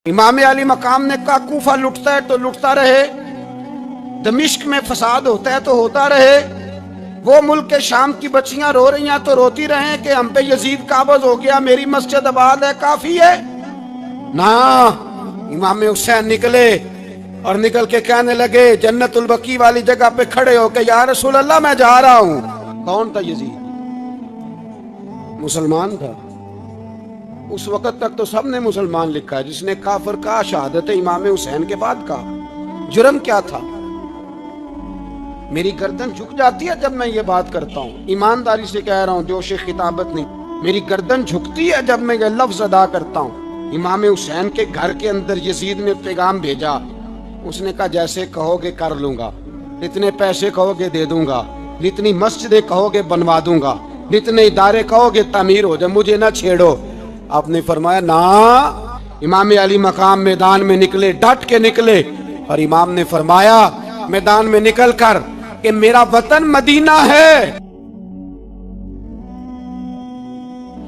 امام علی مقام نے کہا کوفہ لٹتا ہے تو لٹتا رہے، دمشق میں فساد ہوتا ہے تو ہوتا رہے، وہ ملک کے شام کی بچیاں رو رہی ہیں تو روتی رہیں کہ ہم پہ یزید قابض ہو گیا، میری مسجد آباد ہے، کافی ہے نا۔ امام حسین نکلے اور نکل کے کہنے لگے جنت البقیع والی جگہ پہ کھڑے ہو کے یا رسول اللہ میں جا رہا ہوں۔ کون تھا یزید؟ مسلمان تھا۔ اس وقت تک تو سب نے مسلمان لکھا ہے، جس نے کافر کہا شہادت امام حسین کے بعد کہا۔ جرم کیا تھا؟ میری گردن جھک جاتی ہے جب میں یہ بات کرتا ہوں، ایمانداری سے کہہ رہا ہوں، جوش خطابت نہیں، میری گردن جھکتی ہے جب میں یہ لفظ ادا کرتا ہوں۔ امام حسین کے گھر کے اندر یزید نے پیغام بھیجا، اس نے کہا جیسے کہو گے کر لوں گا، جتنے پیسے کہو گے دے دوں گا، جتنی مسجدیں کہو گے بنوا دوں گا، جتنے ادارے کہو گے تعمیر ہو جائے، مجھے نہ چھیڑو۔ آپ نے فرمایا نا۔ امام علی مقام میدان میں نکلے، ڈٹ کے نکلے، اور امام نے فرمایا میدان میں نکل کر کہ میرا وطن مدینہ ہے۔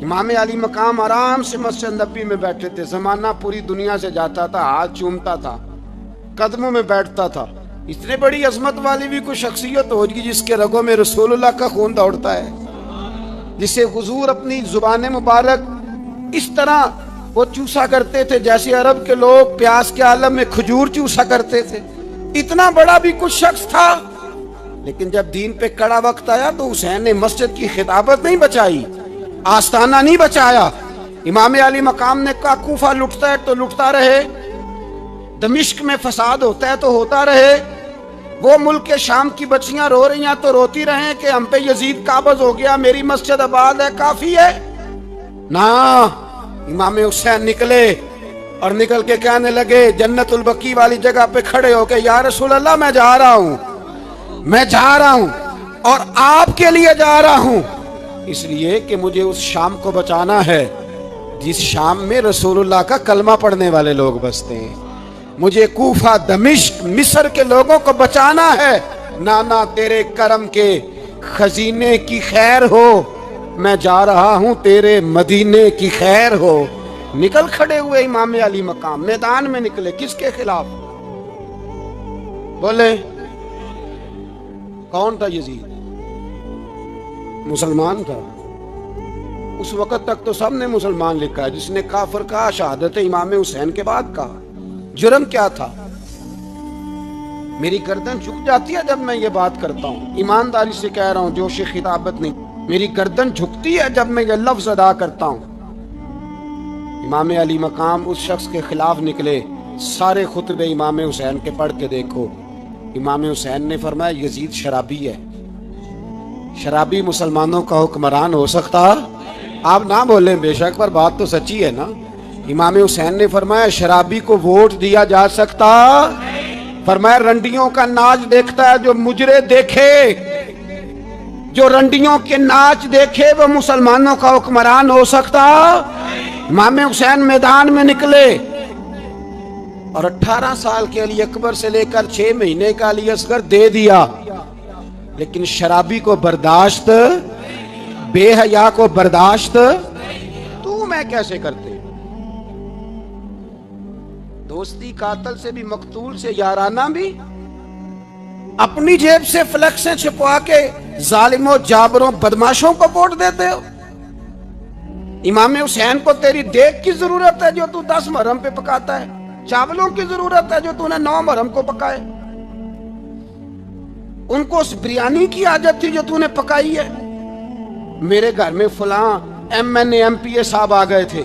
امام علی مقام آرام سے مسجد نبی میں بیٹھے تھے، زمانہ پوری دنیا سے جاتا تھا، ہاتھ چومتا تھا، قدموں میں بیٹھتا تھا۔ اتنے بڑی عظمت والی بھی کوئی شخصیت ہوگی جس کے رگوں میں رسول اللہ کا خون دوڑتا ہے، جسے حضور اپنی زبان مبارک اس طرح وہ چوسا کرتے تھے جیسے عرب کے لوگ پیاس کے عالم میں کھجور چوسا کرتے تھے۔ اتنا بڑا بھی کچھ شخص تھا، لیکن جب دین پہ کڑا وقت آیا تو حسین نے مسجد کی خطابت نہیں بچائی، آستانہ نہیں بچایا۔ امام علی مقام نے کہا کوفہ لٹتا ہے تو لٹتا رہے، دمشق میں فساد ہوتا ہے تو ہوتا رہے، وہ ملک کے شام کی بچیاں رو رہی ہیں تو روتی رہیں کہ ہم پہ یزید قابض ہو گیا، میری مسجد آباد ہے، کافی ہے نا۔ امام حسین نکلے اور نکل کے کہنے لگے جنت البقیع والی جگہ پہ کھڑے ہو کے یا رسول اللہ میں جا رہا ہوں، میں جا رہا ہوں، اور آپ کے لیے جا رہا ہوں، اس لیے کہ مجھے اس شام کو بچانا ہے جس شام میں رسول اللہ کا کلمہ پڑھنے والے لوگ بستے ہیں۔ مجھے کوفہ، دمشق، مصر کے لوگوں کو بچانا ہے۔ نانا تیرے کرم کے خزینے کی خیر ہو، میں جا رہا ہوں تیرے مدینے کی خیر ہو۔ نکل کھڑے ہوئے امام علی مقام، میدان میں نکلے، کس کے خلاف؟ بولے کون تھا یزید؟ مسلمان تھا۔ اس وقت تک تو سب نے مسلمان لکھا ہے، جس نے کافر کہا شہادت امام حسین کے بعد کہا۔ جرم کیا تھا؟ میری گردن جھک جاتی ہے جب میں یہ بات کرتا ہوں، ایمانداری سے کہہ رہا ہوں، جوش خطابت نہیں، میری گردن جھکتی ہے جب میں یہ لفظ ادا کرتا ہوں۔ امام علی مقام اس شخص کے خلاف نکلے، سارے خطبے امام حسین کے پڑھ کے دیکھو۔ امام حسین نے فرمایا یزید شرابی ہے، شرابی مسلمانوں کا حکمران ہو سکتا؟ آپ نہ بولیں بے شک، پر بات تو سچی ہے نا۔ امام حسین نے فرمایا شرابی کو ووٹ دیا جا سکتا؟ فرمایا رنڈیوں کا ناچ دیکھتا ہے جو مجرے دیکھے، جو رنڈیوں کے ناچ دیکھے وہ مسلمانوں کا حکمران ہو سکتا؟ امام حسین میدان میں نکلے اور 18 سال کے علی اکبر سے لے کر 6 مہینے کا علی اصغر دے دیا، لیکن شرابی کو برداشت، بے حیا کو برداشت تو میں کیسے کرتے؟ دوستی قاتل سے بھی، مقتول سے یارانہ بھی، اپنی جیب سے فلیکسیں چھپوا کے ظالموں، جابروں، بدماشوں کو ووٹ دیتے ہو۔ امام حسین کو تیری دیگ کی ضرورت ہے جو تو 10 محرم پہ پکاتا ہے، چاولوں کی ضرورت ہے جو تو نے 9 محرم کو پکائے، ان کو اس بریانی کی عادت تھی جو تو نے پکائی ہے۔ میرے گھر میں فلاں MNA MPA صاحب آ گئے تھے،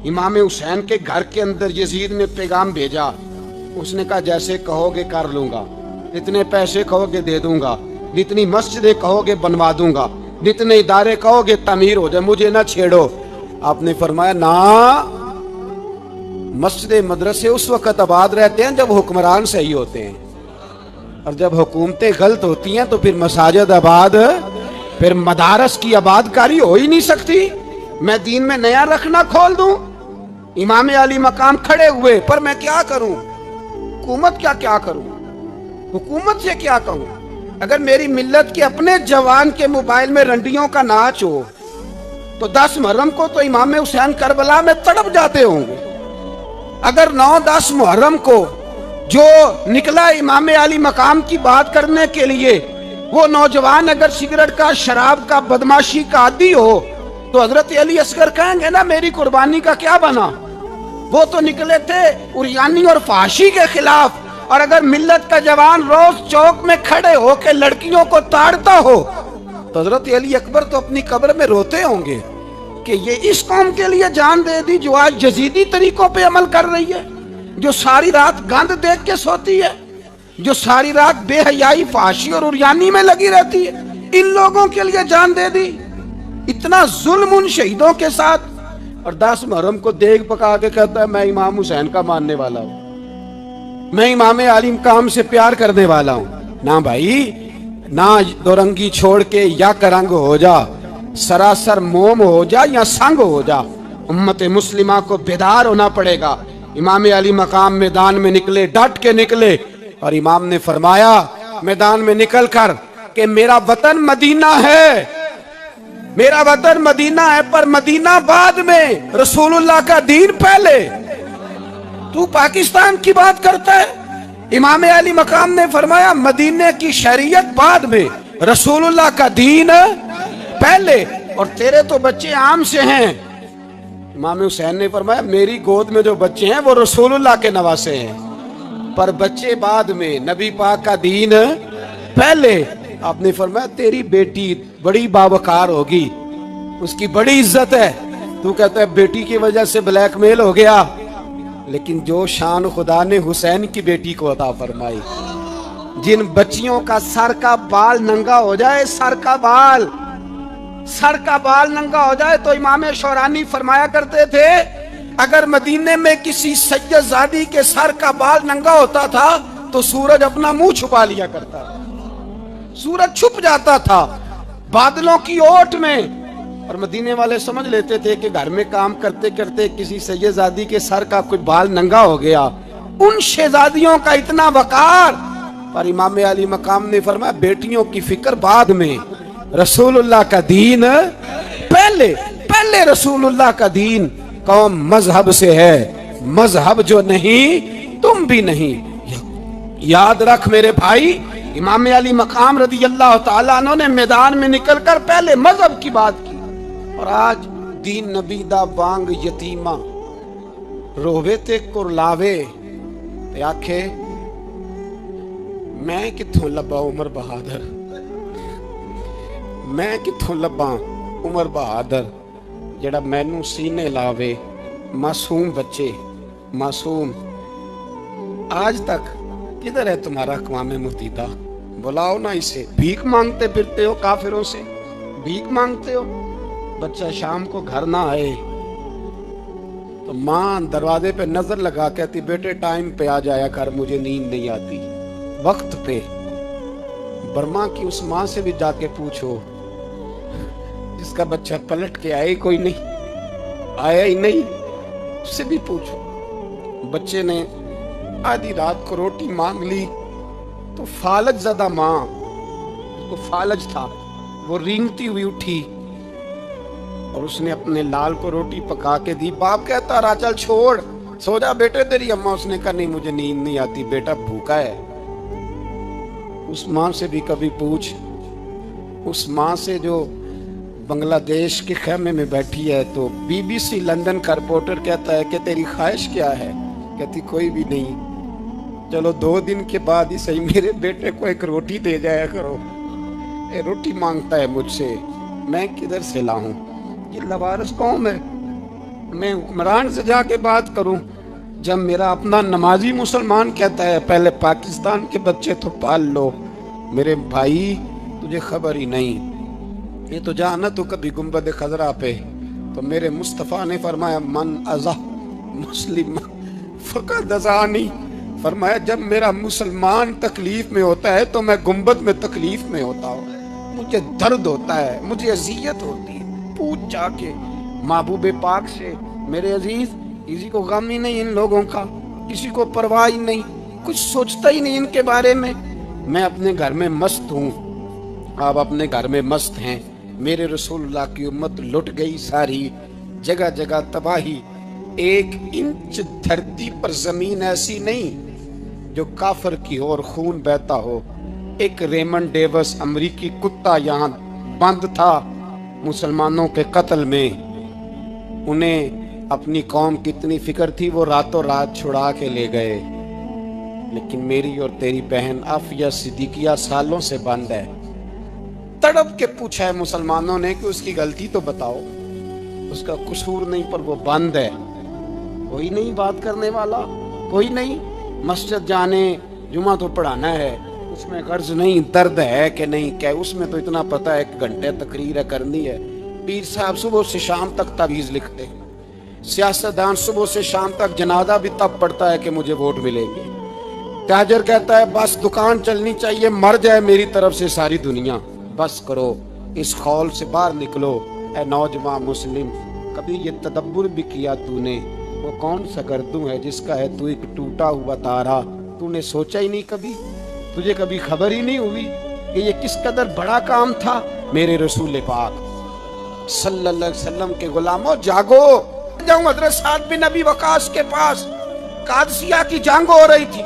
امام حسین کے گھر کے اندر یزید نے پیغام بھیجا، اس نے کہا جیسے کہو گے کر لوں گا، جتنے پیسے کہو گے دے دوں گا، جتنی مسجدیں کہو گے بنوا دوں گا، جتنے ادارے کہو گے تعمیر ہو جائے، مجھے نہ چھیڑو۔ آپ نے فرمایا نا، مسجد مدرسے اس وقت آباد رہتے ہیں جب حکمران صحیح ہوتے ہیں، اور جب حکومتیں غلط ہوتی ہیں تو پھر مساجد آباد، پھر مدارس کی آباد کاری ہو ہی نہیں سکتی۔ میں دین میں نیا رکھنا کھول دوں؟ امام علی مقام کھڑے ہوئے، پر میں کیا کروں؟ حکومت کیا کروں؟ حکومت سے کیا کہوں؟ اگر میری ملت کے اپنے جوان کے موبائل میں رنڈیوں کا ناچ ہو تو 10 محرم کو تو امام حسین کربلا میں تڑپ جاتے ہوں گے۔ अगर 9-10 मुहर्रम को जो निकला इमाम अली मकाम की बात करने के लिए, वो नौजवान अगर सिगरेट का, शराब का, बदमाशी का आदी हो, तो हजरत अली असगर कहेंगे ना मेरी कुर्बानी का क्या बना। वो तो निकले थे उरियानी और फाशी के खिलाफ, और अगर मिल्लत का जवान रोज चौक में खड़े होकर लड़कियों को ताड़ता हो, तो हजरत अली अकबर तो अपनी कब्र में रोते होंगे कि ये इस कौम के लिए जान दे दी जो आज जजीदी तरीकों पे अमल कर रही है, जो सारी रात गंद देख के सोती है, जो सारी रात बेहयाई, फाशी और उरियानी में लगी रहती है। इन लोगों के लिए जान दे दी, इतना जुल्म उन शहीदों के साथ। और 10 मुहर्रम को देग पका के कहता है मैं इमाम हुसैन का मानने वाला हूं, मैं इमाम अली मकाम से प्यार करने वाला हूं। ना भाई ना, दोरंगी छोड़ के या करंग हो जा, सरासर मोम हो जा या संग हो जा, उम्मत मुस्लिमा को बेदार होना पड़ेगा। इमाम अली मकाम मैदान में निकले, डट के निकले, और इमाम ने फरमाया मैदान में निकल कर कि मेरा वतन मदीना है, मेरा वतन मदीना है, पर मदीना बाद में, रसूलुल्लाह का दीन पहले। तू पाकिस्तान की बात करता है। इमाम अली मकाम ने फरमाया मदीने की शरीयत बाद में, रसूलुल्लाह का दीन पहले, और तेरे तो बच्चे आम से हैं। इमाम हुसैन ने फरमाया मेरी गोद में जो बच्चे हैं वो रसूलुल्लाह के नवासे हैं, पर बच्चे बाद में, नबी पाक का दीन पहले। आपने फरमाया तेरी बेटी बड़ी बावकार होगी, उसकी बड़ी इज्जत है, तू कहता है बेटी की वजह से ब्लैकमेल हो गया। लेकिन जो शान खुदा ने हुसैन की बेटी को अता फरमाई, जिन बच्चियों का सर का बाल नंगा हो जाए, सर का बाल नंगा हो जाए, तो इमाम शौरानी फरमाया करते थे अगर मदीने में किसी सैयदजादी के सर का बाल नंगा होता था तो सूरज अपना मुंह छुपा लिया करता था, सूरज छुप जाता था बादलों की ओट में। और मदीने वाले समझ लेते थे कि घर में काम करते करते किसी सैयदजादी के सर का कोई बाल नंगा हो गया। उन शहजादियों का इतना वकार, पर इमाम अली मकाम ने फरमाया बेटियों की फिक्र बाद में, रसूलुल्लाह का दीन पहले, पहले रसूलुल्लाह का दीन। कौम मजहब से है, मजहब जो नहीं तुम भी नहीं। याद रख मेरे भाई, इमाम अली मकाम रदी अल्लाह तआला अन्हु ने मैदान में निकलकर पहले मजहब की बात की। और आज दीन नबी दा बांग यतीमा रोवे ते कुरलावे ते आखे मैं किथों लब्बा उमर बहादुर, मैं किथों लब्बा उमर बहादुर जेड़ा मैनू सीने लावे। मासूम बच्चे, मासूम, आज तक किधर है तुम्हारा अक़वाम मुत्तहिदा? बुलाओ ना इसे। भीख मांगते फिरते हो, काफिरों से भीख मांगते हो। बच्चा शाम को घर ना आए तो माँ दरवाजे पे नजर लगा कहती बेटे टाइम पे आ जाया कर, मुझे नींद नहीं आती, वक्त पे। बर्मा की उस माँ से भी जाके पूछो जिसका बच्चा पलट के आए कोई नहीं, आया ही नहीं, उससे भी पूछो। बच्चे ने आधी रात को रोटी मांग ली तो फालज ज़दा माँ, उसको फालज था, वो रेंगती हुई उठी और उसने अपने लाल को रोटी पका के दी। बाप कहता रहा चल छोड़, सो जा बेटे तेरी अम्मा। उसने कहा नहीं मुझे नींद नहीं आती, बेटा भूखा है। उस माँ से भी कभी पूछ, उस माँ से जो बांग्लादेश के खेमे में बैठी है। तो BBC लंदन का रिपोर्टर कहता है कि तेरी ख्वाहिश क्या है? कहती कोई भी नहीं, चलो 2 दिन के बाद ही सही मेरे बेटे को एक रोटी दे जाया करो, ये रोटी मांगता है मुझसे, मैं किधर से लाऊं? ये लवारिस कौम है, मैं हुक्मरान से जाके बात करूं? जब मेरा अपना नमाजी मुसलमान कहता है पहले पाकिस्तान के बच्चे तो पाल लो, मेरे भाई तुझे खबर ही नहीं। ये तो जाना तो कभी गुंबद खजरा पे, तो मेरे मुस्तफ़ा ने फरमाया मन अज़ा मुस्लिम फ़क़द अज़ानी, फरमाया जब मेरा मुसलमान तकलीफ में होता है तो मैं गुंबद में तकलीफ में होता हूँ, मुझे दर्द होता है, मुझे अज़ियत होती है। पूछ जाके महबूब पाक से, मेरे अजीज किसी को गम ही नहीं इन लोगों का, किसी को परवाह ही नहीं, कुछ सोचता ही नहीं इनके बारे में। मैं अपने घर में मस्त हूँ, आप अपने घर में मस्त हैं। मेरे रसूलुल्लाह की उम्मत लुट गई सारी, जगह जगह तबाही। एक इंच धरती पर जमीन ऐसी नहीं जो काफिर की हो और खून बहता हो। एक रेमंड डेविस अमेरिकी कुत्ता यहाँ बंद था मुसलमानों के कत्ल में। उन्हें अपनी कौम की इतनी फिक्र थी, वो रातों रात छुड़ा के ले गए। लेकिन मेरी और तेरी बहन आफिया सिद्दीकिया सालों से बंद है। तड़प के पूछा है मुसलमानों ने कि उसकी गलती तो बताओ, उसका कसूर नहीं, पर वो बंद है। कोई नहीं बात करने वाला, कोई नहीं। मस्जिद जाने, जुमा तो पढ़ाना है, उसमें गर्ज नहीं, दर्द है कि नहीं क्या, उसमें तो इतना पता है 1 घंटे तकरीर करनी है। पीर साहब सुबह से शाम तक तावीज़ लिखते हैं। सियासतदान सुबह से शाम तक जनाजा भी तब पड़ता है कि मुझे वोट मिलेंगे। ताजर कहता है बस दुकान चलनी चाहिए, मर जाए मेरी तरफ से सारी दुनिया, बस करो, इस खौल से बाहर निकलो। ऐ नौजवान मुस्लिम, कभी ये तदब्बुर भी किया तूने, वो कौन सा गर्दू है जिसका है तू एक टूटा हुआ तारा। तूने सोचा ही नहीं कभी, तुझे कभी खबर ही नहीं हुई कि ये किस कदर बड़ा काम था। मेरे रसूल पाक सल्लल्लाहु अलैहि वसल्लम के गुलामों जागो। जाऊं हजरत साद बिन नबी वकास के पास, कादसिया की जंग हो रही थी,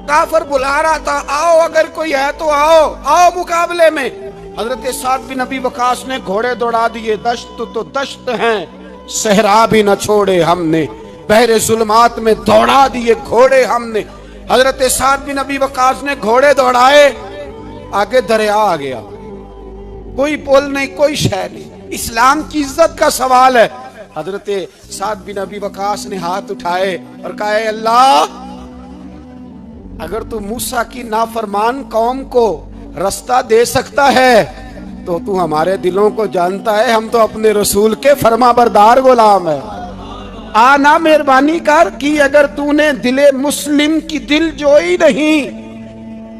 काफिर बुला रहा था, आओ अगर कोई है तो आओ, आओ मुकाबले में। हजरत साद बिन नबी वकास ने घोड़े दौड़ा दिए। दश्त तो दश्त हैं, सहरा भी न छोड़े हमने, बहरे जुल्मात में दौड़ा दिए घोड़े हमने। हजरत साद बिन नबी वकास ने घोड़े दौड़ाए, आगे दरिया आ गया, कोई पुल नहीं, कोई शय नहीं। इस्लाम की इज्जत का सवाल है। हजरत साद बिन नबी वकास ने हाथ उठाए और कहा, अल्लाह अगर तू मूसा की नाफरमान कौम को रास्ता दे सकता है तो तू हमारे दिलों को जानता है, हम तो अपने रसूल के फरमाबरदार गुलाम है। आना मेहरबानी कर कि अगर तूने दिले मुस्लिम की दिल जोई नहीं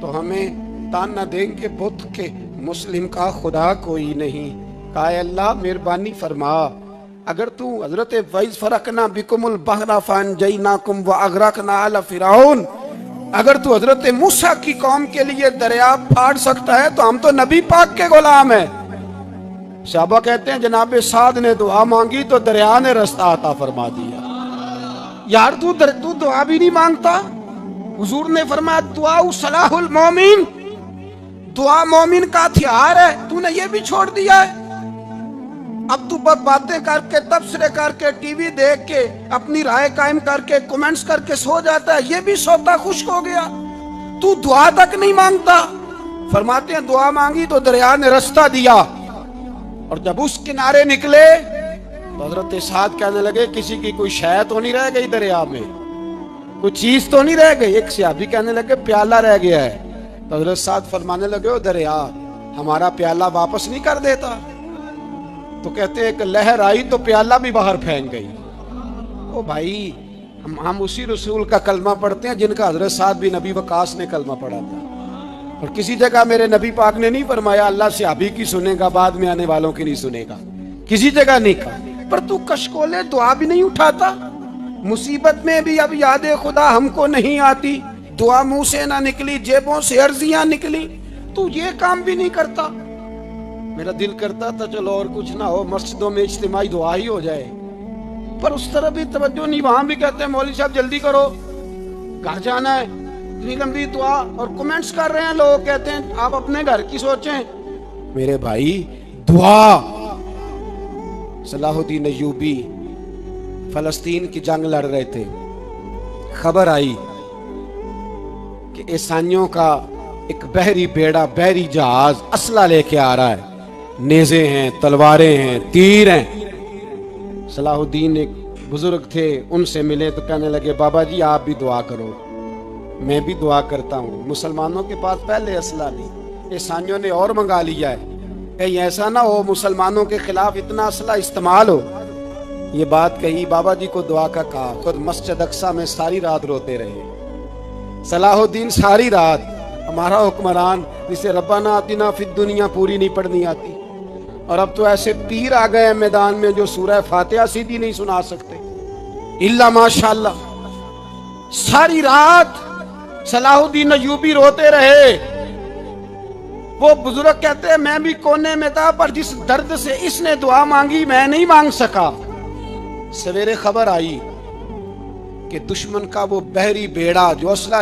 तो हमें ताना देंगे बुत के मुस्लिम का खुदा कोई नहीं। कहा अल्लाह मेहरबानी फरमा, अगर तू हजरत वैज़ फरकना बिकुमुल बहरा फअनजयनाकुम व अगरकना आला फिरौन, अगर तू हजरत मूसा की कौम के लिए दरिया फाड़ सकता है तो हम तो नबी पाक के गुलाम हैं। साहबा कहते हैं जनाब साद ने दुआ मांगी तो दरिया ने रास्ता अता फरमा दिया। यार तू दुआ भी नहीं मांगता। हुजूर ने फरमाया दुआ सलाहुल मोमिन, दुआ मोमिन का हथियार है, तूने ये भी छोड़ दिया है। अब तू बस बातें करके, तबसरे करके, टीवी देख के, अपनी राय कायम करके, कमेंट्स करके सो जाता है, ये भी सोता खुश्क हो गया। तू दुआ तक नहीं मांगता। फरमाते हैं दुआ मांगी तो दरिया ने रास्ता दिया, और जब उस किनारे निकले तो हजरत साद कहने लगे किसी की कोई शय तो नहीं रह गई दरिया में, कोई चीज तो नहीं रह गई। एक सहाबी कहने लगे प्याला रह गया है। तो हजरत साद फरमाने लगे ओ दरिया हमारा प्याला वापस नहीं कर देता। तो कहते हैं कि लहर आई तो प्याला भी बाहर फेंक गई। ओ भाई हम उसी रसूल का कलमा पढ़ते हैं जिनका हजरत साद बिन नबी वकास ने कलमा पढ़ा था। और किसी जगह मेरे नबी पाक ने नहीं फरमाया अल्लाह सहाबी की सुनेगा बाद में आने वालों की नहीं सुनेगा, किसी जगह नहीं कहा। पर तू कशकोले दुआ भी नहीं उठाता, मुसीबत में भी अब याद खुदा हमको नहीं आती, दुआ मुंह से ना निकली, जेबों से अर्जियां निकली, तू ये काम भी नहीं करता। मेरा दिल करता था चलो और कुछ ना हो, मस्जिदों में इज्तिमाई दुआ ही हो जाए, पर उस तरफ भी तवज्जो नहीं। वहां भी कहते हैं मौलवी साहब जल्दी करो घर जाना है, इतनी लंबी दुआ, और कमेंट्स कर रहे हैं लोग, कहते हैं आप अपने घर की सोचें। मेरे भाई दुआ। सलाहुद्दीन अय्यूबी फलस्तीन की जंग लड़ रहे थे, खबर आई कि ईसाइयों का एक बहरी बेड़ा, बहरी जहाज असला लेके आ रहा है, नेज़े हैं, तलवारें हैं, तीर हैं। सलाहुद्दीन एक बुजुर्ग थे, उनसे मिले तो कहने लगे बाबा जी आप भी दुआ करो। मैं भी दुआ करता हूँ। मुसलमानों के पास पहले असला नहीं, ईसाइयों ने और मंगा लिया है, कहीं ऐसा ना हो मुसलमानों के खिलाफ इतना असला इस्तेमाल हो। ये बात कही, बाबा जी को दुआ का कहा, खुद मस्जिद अक्सा में सारी रात रोते रहे। सलाहुद्दीन सारी रात, हमारा हुक्मरान जिसे रब्बाना आतिना फिद दुनिया पूरी नहीं पढ़नी आती, और अब तो ऐसे पीर आ गए मैदान में जो सूरह फातिहा सीधी नहीं सुना सकते, इल्ला माशाअल्लाह। सारी रात सलाहुद्दीन अय्यूबी रोते रहे। वो बुजुर्ग कहते हैं मैं भी कोने में था, पर जिस दर्द से इसने दुआ मांगी मैं नहीं मांग सका। सवेरे खबर आई कि दुश्मन का वो बहरी बेड़ा जो असला